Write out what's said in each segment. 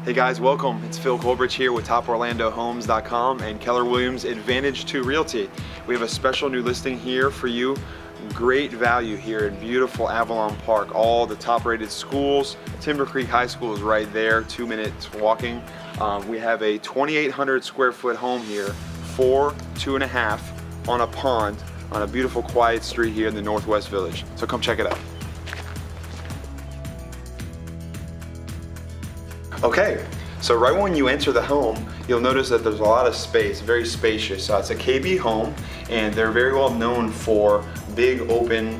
Hey guys, welcome. It's Phil Colbridge here with TopOrlandoHomes.com and Keller Williams Advantage 2 Realty. We have a special new listing here for you. Great value here in beautiful Avalon Park. All the top rated schools. Timber Creek High School is right there, 2 minutes walking. We have a 2,800 square foot home here, 2.5 on a pond on a beautiful quiet street here in the Northwest Village. So come check it out. Okay, so right when you enter the home, you'll notice that there's a lot of space, very spacious. It's a KB home, and they're very well known for big open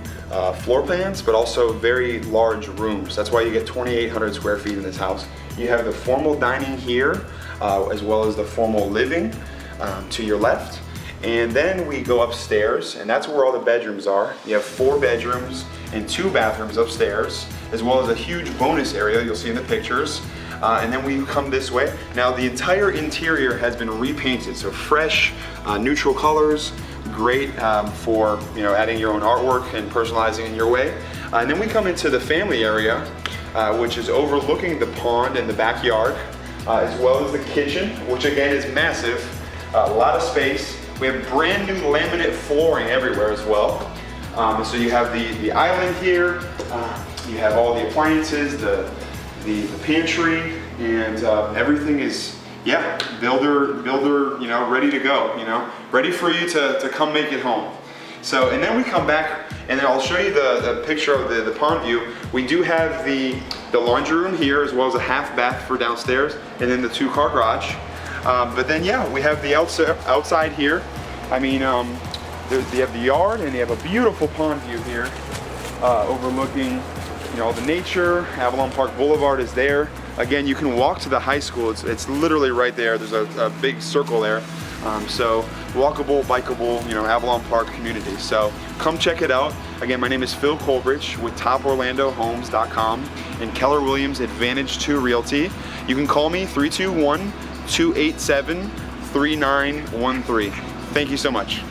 floor plans, but also very large rooms. That's why you get 2,800 square feet in this house. You have the formal dining here, as well as the formal living to your left. And then we go upstairs, and that's where all the bedrooms are. You have 4 bedrooms and 2 bathrooms upstairs, as well as a huge bonus area you'll see in the pictures. And then we come this way. Now the entire interior has been repainted, so fresh, neutral colors, great for adding your own artwork and personalizing in your way. And then we come into the family area, which is overlooking the pond and the backyard, as well as the kitchen, which again is massive, a lot of space. We have brand new laminate flooring everywhere as well. So you have the island here, you have all the appliances, the pantry, and everything is, builder, ready to go, ready for you to come make it home. So, and then we come back, and then I'll show you the picture of the pond view. We do have the laundry room here, as well as a half bath for downstairs, and then the 2-car garage. But then, we have the outside here. I mean, you have the yard, and you have a beautiful pond view here, overlooking all the nature. Avalon Park Boulevard is there. Again, you can walk to the high school. It's literally right there. There's a big circle there. So walkable, bikeable, Avalon Park community. So come check it out. Again, my name is Phil Colbridge with TopOrlandoHomes.com and Keller Williams Advantage 2 Realty. You can call me 321-287-3913. Thank you so much.